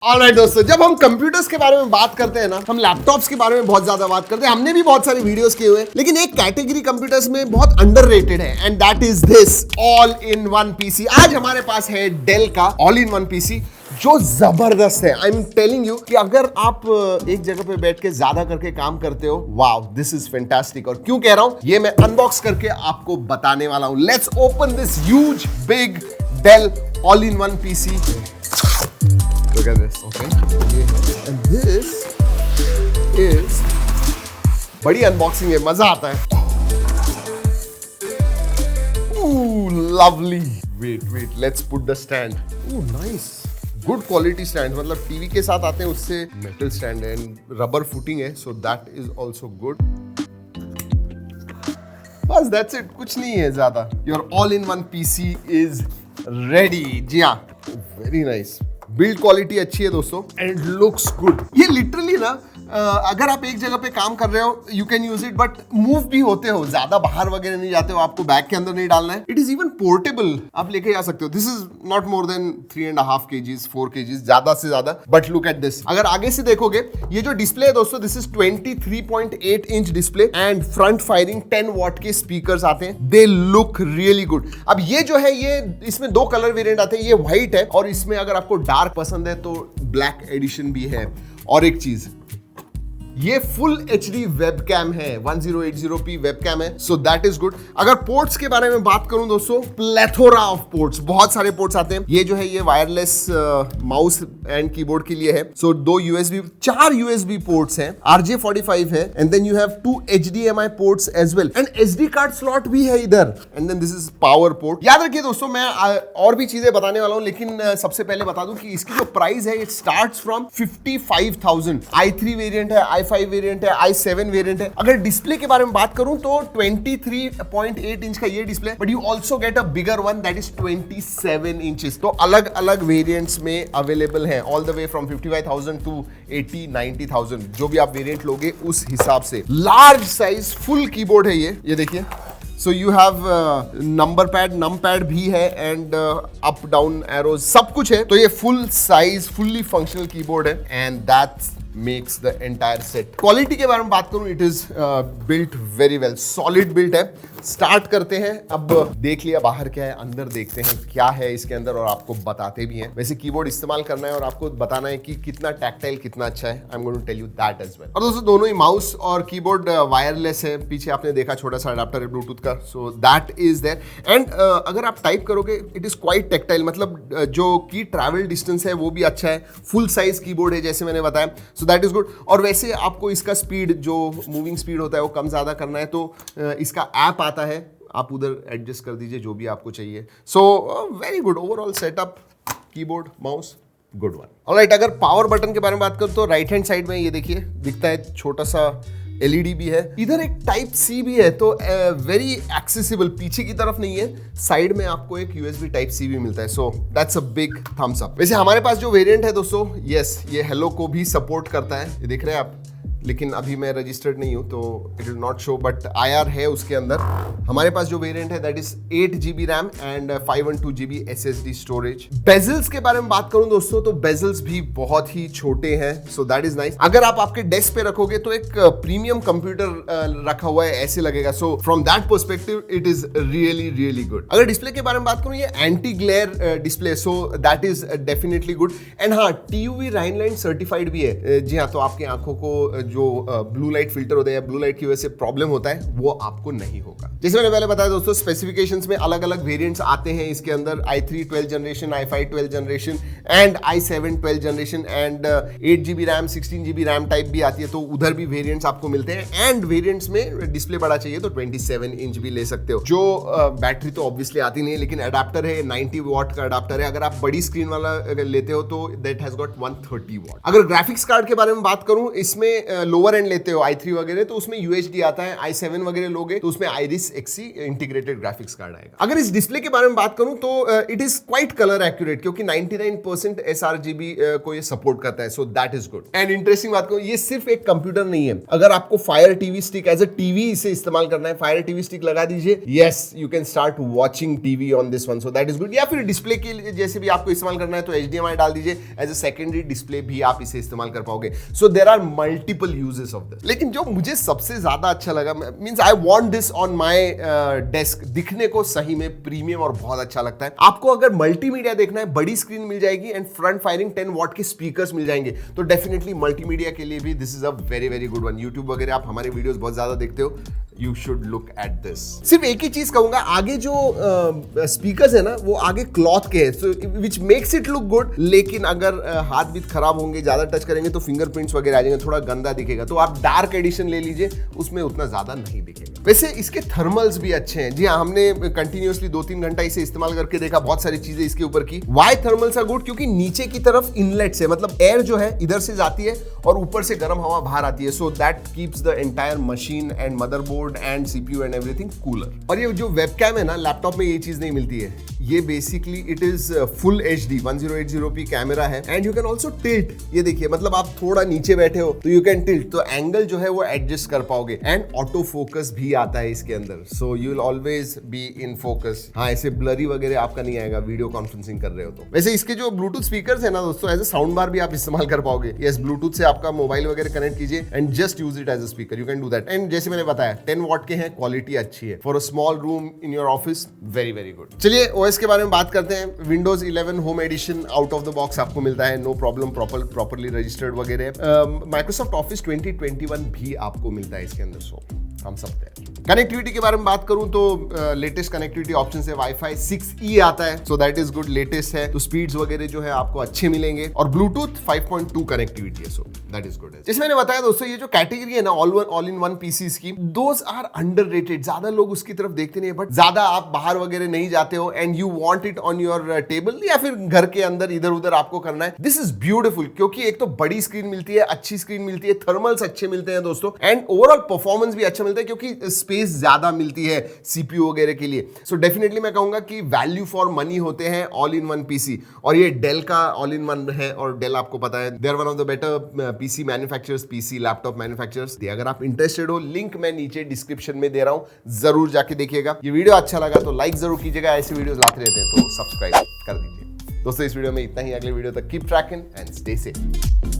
Alright दोस्तों, जब हम कंप्यूटर्स के बारे में बात करते हैं ना, हम लैपटॉप्स के बारे में बहुत ज्यादा बात करते हैं। हमने भी बहुत सारे वीडियोस किए हुए हैं, लेकिन एक कैटेगरी कंप्यूटर्स में बहुत अंडररेटेड है and that is this all in one PC. आज हमारे पास है डेल का ऑल इन वन पीसी जो जबरदस्त है। आई एम टेलिंग यू कि अगर आप एक जगह पे बैठ के ज्यादा करके काम करते हो, वाओ दिस इज फैंटास्टिक। और क्यों कह रहा हूं, ये मैं अनबॉक्स करके आपको बताने वाला हूं। Let's open this huge big Dell all in one PC. Look at this, okay? And this is बड़ी अनबॉक्सिंग है, मजा आता है। Ooh, lovely. Wait, let's put the stand. Ooh, nice. Good quality stand, मतलब टीवी के साथ आते हैं उससे मेटल स्टैंड है एंड रबर फुटिंग है, so that is also good. बस that's it, कुछ नहीं है ज्यादा। Your all-in-one PC is ready. जी हाँ, very nice. बिल्ड क्वालिटी अच्छी है दोस्तों एंड लुक्स गुड। ये लिटरली ना अगर आप एक जगह पे काम कर रहे हो you can use it, but move भी होते हो, ज्यादा बाहर वगैरह नहीं जाते हो, आपको बैग के अंदर नहीं डालना है। इट इज इवन पोर्टेबल, आप लेके जा सकते हो। This is not more than 3.5 kgs 4 kgs ज्यादा से ज्यादा, बट लुक एट दिस। अगर आगे से देखोगे ये जो डिस्प्ले है दोस्तों, this is 23.8 inch display and front firing 10 what के स्पीकर्स आते हैं। They look really good. अब ये जो है, ये इसमें 2 कलर वेरिएंट आते हैं। ये व्हाइट है और इसमें अगर आपको डार्क पसंद है तो ब्लैक एडिशन भी है। और एक चीज, ये फुल HD वेबकैम है, 1080p वेबकैम है, सो दैट इज गुड। अगर पोर्ट्स के बारे में बात करूं दोस्तों, प्लेथोरा ऑफ पोर्ट्स, बहुत सारे पोर्ट्स आते हैं। ये जो है ये वायरलेस माउस एंड कीबोर्ड के लिए है। सो 4 USB पोर्ट्स हैं, RJ45 है and then you have 2 HDMI ports as well and SD card slot भी है इधर and then this is power port. याद रखिए दोस्तों, मैं और भी चीजें बताने वाला हूं, लेकिन सबसे पहले बता दूं कि इसकी जो प्राइस है it starts from 55,000। i3 variant है, i5 वेरिएंट है, i7 वेरिएंट है। अगर डिस्प्ले के बारे में बात करूं तो 23.8 इंच का ये display, but you also get a bigger one that is 27 inches. तो अलग अलग वेरिएंट्स में अवेलेबल है, all the way from 55,000 to 80-90,000। जो भी आप वेरिएंट लोगे उस हिसाब से। लार्ज साइज फुल कीबोर्ड है ये देखिए। So you have number pad, num pad भी है एंड अप डाउन एरोज सब कुछ है। तो ये full size fully functional keyboard है and that's makes the entire set. Quality के बारे में बात करूं, it is built very well, solid built है। स्टार्ट करते हैं। अब देख लिया बाहर क्या है, अंदर देखते हैं क्या है इसके अंदर और आपको बताते भी हैं। वैसे कीबोर्ड इस्तेमाल करना है और आपको बताना है कि कितना टैक्टाइल, कितना अच्छा है। I am going to tell you that as well. और दोस्तों दोनों ही माउस और कीबोर्ड वायरलेस है। पीछे आपने देखा छोटा सा अडाप्टर है ब्लूटूथ का, so that is there. And अगर आप टाइप करोगे इट इज क्वाइट टैक्टाइल, मतलब जो की ट्रैवल डिस्टेंस है वो भी अच्छा है। फुल साइज कीबोर्ड है जैसे मैंने बताया, सो दैट इज गुड। और वैसे आपको इसका स्पीड, जो मूविंग स्पीड होता है वो कम ज्यादा करना है तो इसका ऐप आता है, आप उधर एडजस्ट कर दीजिए जो भी आपको चाहिए। So very good overall setup, keyboard mouse good one. Alright, अगर पावर बटन के बारे में बात करूं तो राइट हैंड साइड में ये देखिए दिखता है छोटा सा LED भी है। इधर एक टाइप C भी है, तो वेरी एक्सेसिबल। पीछे की तरफ नहीं है, साइड में आपको एक USB टाइप C भी मिलता है। So that's a big thumbs up. वैसे हमारे पास जो वेरिएंट है दोस्तों, यस ये हेलो को भी सपोर्ट करता है, ये देख रहे हैं आप, लेकिन अभी मैं रजिस्टर्ड नहीं हूं तो it will not show, but IR है उसके अंदर। हमारे पास जो वेरिएंट है that is 8GB RAM and 512GB SSD storage. Bezels के बारे में बात करूं दोस्तों तो बेजल्स भी बहुत ही छोटे हैं, सो दैट इज नाइस। अगर आप आपके डेस्क पे रखोगे तो एक प्रीमियम कंप्यूटर रखा हुआ है ऐसे लगेगा। So from that perspective it is really good. अगर डिस्प्ले के बारे में बात करूं, ये anti glare display, so that is definitely good. And हाँ, TUV राइनलाइन सर्टिफाइड भी है। जी हाँ, तो आपकी आंखों को जो ब्लू लाइट फिल्टर होता है या ब्लू लाइट की वजह से प्रॉब्लम होता है वो आपको नहीं होगा। जैसे मैंने पहले बताया दोस्तों, स्पेसिफिकेशंस में अलग अलग वेरिएंट्स आते हैं इसके अंदर। i3 12th generation, i5 12th generation and i7 12th generation and 8GB RAM 16GB RAM type भी आती है, तो उधर भी वेरिएंट्स आपको मिलते हैं। एंड वेरिएंट्स में डिस्प्ले बड़ा चाहिए तो 27 इंच भी ले सकते हो। जो बैटरी तो ऑब्वियसली आती नहीं है, लेकिन अडाप्टर है 90 वॉट का अडाप्टर है। अगर आप बड़ी स्क्रीन वाला अगर लेते हो तो दैट हैज गॉट 130 वॉट। अगर ग्राफिक्स कार्ड के बारे में बात करूं, इसमें लोअर एंड लेते हो i3 वगैरह तो उसमें UHD आता है, i7 वगैरह लोगे तो उसमें Iris Xe integrated graphics card आएगा। अगर इस डिस्प्ले के बारे में बात करूं तो it is quite colour accurate क्योंकि 99% sRGB को ये सपोर्ट करता है, सो that is good. And interesting बात करूं, ये सिर्फ एक कंप्यूटर नहीं है। अगर आपको fire TV stick as a TV इसे इस्तेमाल करना है, फायर टीवी स्टिक लगा दीजिए, yes you can start watching TV on this one, so that is good. या फिर डिस्प्ले के लिए जैसे भी आपको इस्तेमाल करना है तो HDMI डाल दीजिए, एज अ सेकेंडरी डिस्प्ले भी आप इसे इस्तेमाल कर पाओगे। So there are multiple uses of this. लेकिन जो मुझे सबसे ज्यादा अच्छा लगा, means I want this on my desk, दिखने को सही में प्रीमियम और बहुत अच्छा लगता है। आपको अगर मल्टीमीडिया देखना है, बड़ी स्क्रीन मिल जाएगी एंड फ्रंट फायरिंग 10 वॉट के स्पीकर्स मिल जाएंगे, तो डेफिनेटली मल्टीमीडिया के लिए भी this is a very very good one. YouTube वगैरह आप हमारे वीडियोस बहुत ज्यादा देखते हो, you should look at this. सिर्फ एक ही चीज कहूंगा, आगे जो स्पीकर्स है ना वो आगे क्लॉथ के है, so which makes it look good. लेकिन अगर हाथ भी खराब होंगे, ज्यादा टच करेंगे तो फिंगरप्रिंट्स वगैरह आ जाएंगे, थोड़ा गंदा दिखेगा, तो आप डार्क एडिशन ले लीजिए, उसमें उतना ज्यादा नहीं दिखेगा। वैसे इसके थर्मल्स भी अच्छे हैं। जी हाँ, हमने कंटिन्यूअसली 2-3 घंटा इसे इस्तेमाल करके देखा, बहुत सारी चीजें इसके ऊपर की। Why thermals are good? क्योंकि नीचे की तरफ इनलेट्स है, मतलब एयर जो है इधर से जाती है और ऊपर से गर्म हवा बाहर आती है, so that keeps the entire machine and motherboard and CPU and everything cooler. और ये जो वेबकैम है ना, लैपटॉप में ये चीज नहीं मिलती है। ये basically it is full HD 1080p camera है and you can also tilt. ये देखिए, मतलब आप थोड़ा नीचे बैठे हो तो यू कैन टिल्ट, तो एंगल जो है वो एडजस्ट कर पाओगे। एंड ऑटो फोकस भी आता है इसके अंदर, so you will always be in focus. हाँ, ऐसे ब्लरी वगैरह आपका नहीं आएगा वीडियो कॉन्फ्रेंसिंग कर रहे हो तो। वैसे इसके जो ब्लूटूथ स्पीकर्स है ना दोस्तों, एज ए साउंड बार भी आप इस्तेमाल कर पाओगे। यस, ब्लूटूथ से आपका मोबाइल वगैरह कनेक्ट कीजिए and just use it as a speaker, you can do that. And जैसे मैंने बताया 10 वॉट के हैं, क्वालिटी अच्छी है for a small room in your office, very very good. चलिए OS के बारे में बात करते हैं। Windows 11 home edition out of the box आपको मिलता है, नो प्रॉब्लम, प्रॉपरली रजिस्टर्ड वगैरह। माइक्रोसॉफ्ट ऑफिस 2021 भी आपको मिलता है इसके अंदर, सो हम सब तैयार। कनेक्टिविटी के बारे में बात करूं तो लेटेस्ट कनेक्टिविटी ऑप्शन है, वाईफाई 6E आता है, सो दैट इज गुड, लेटेस्ट है, तो स्पीड्स वगैरह जो है आपको अच्छे मिलेंगे। और ब्लूटूथ 5.2 कनेक्टिविटी है, सो दैट इज गुड। जैसे मैंने बताया दोस्तों, ये जो कैटेगरी है ना ऑल इन वन पीसीज की, दोस आर अंडररेटेड। ज्यादा लोग उसकी तरफ देखते नहीं है, बट ज्यादा आप बाहर वगैरह नहीं जाते हो and you want it on your table या फिर घर के अंदर इधर उधर आपको करना है, दिस इज ब्यूटीफुल। क्योंकि एक तो बड़ी स्क्रीन मिलती है, अच्छी स्क्रीन मिलती है, थर्मल्स अच्छे मिलते हैं दोस्तों, एंड ओवरऑल परफॉर्मेंस भी अच्छा मिलता है क्योंकि स्पेस ज्यादा मिलती है CPU वगैरह के लिए। सो डेफिनेटली मैं कहूंगा कि वैल्यू फॉर मनी होते हैं ऑल इन वन पीसी। और ये डेल का ऑल इन वन है, और डेल आपको पता है they are one of the better PC manufacturers, PC laptop manufacturers. अगर आप इंटरेस्टेड हो, लिंक मैं नीचे डिस्क्रिप्शन में दे रहा हूं, जरूर जाके देखिएगा। ये वीडियो अच्छा लगा तो लाइक जरूर कीजिएगा, ऐसे वीडियोस लाते रहते हैं तो सब्सक्राइब कर दीजिए। दोस्तों इस वीडियो में इतना ही, अगले वीडियो तक keep trekking and stay safe.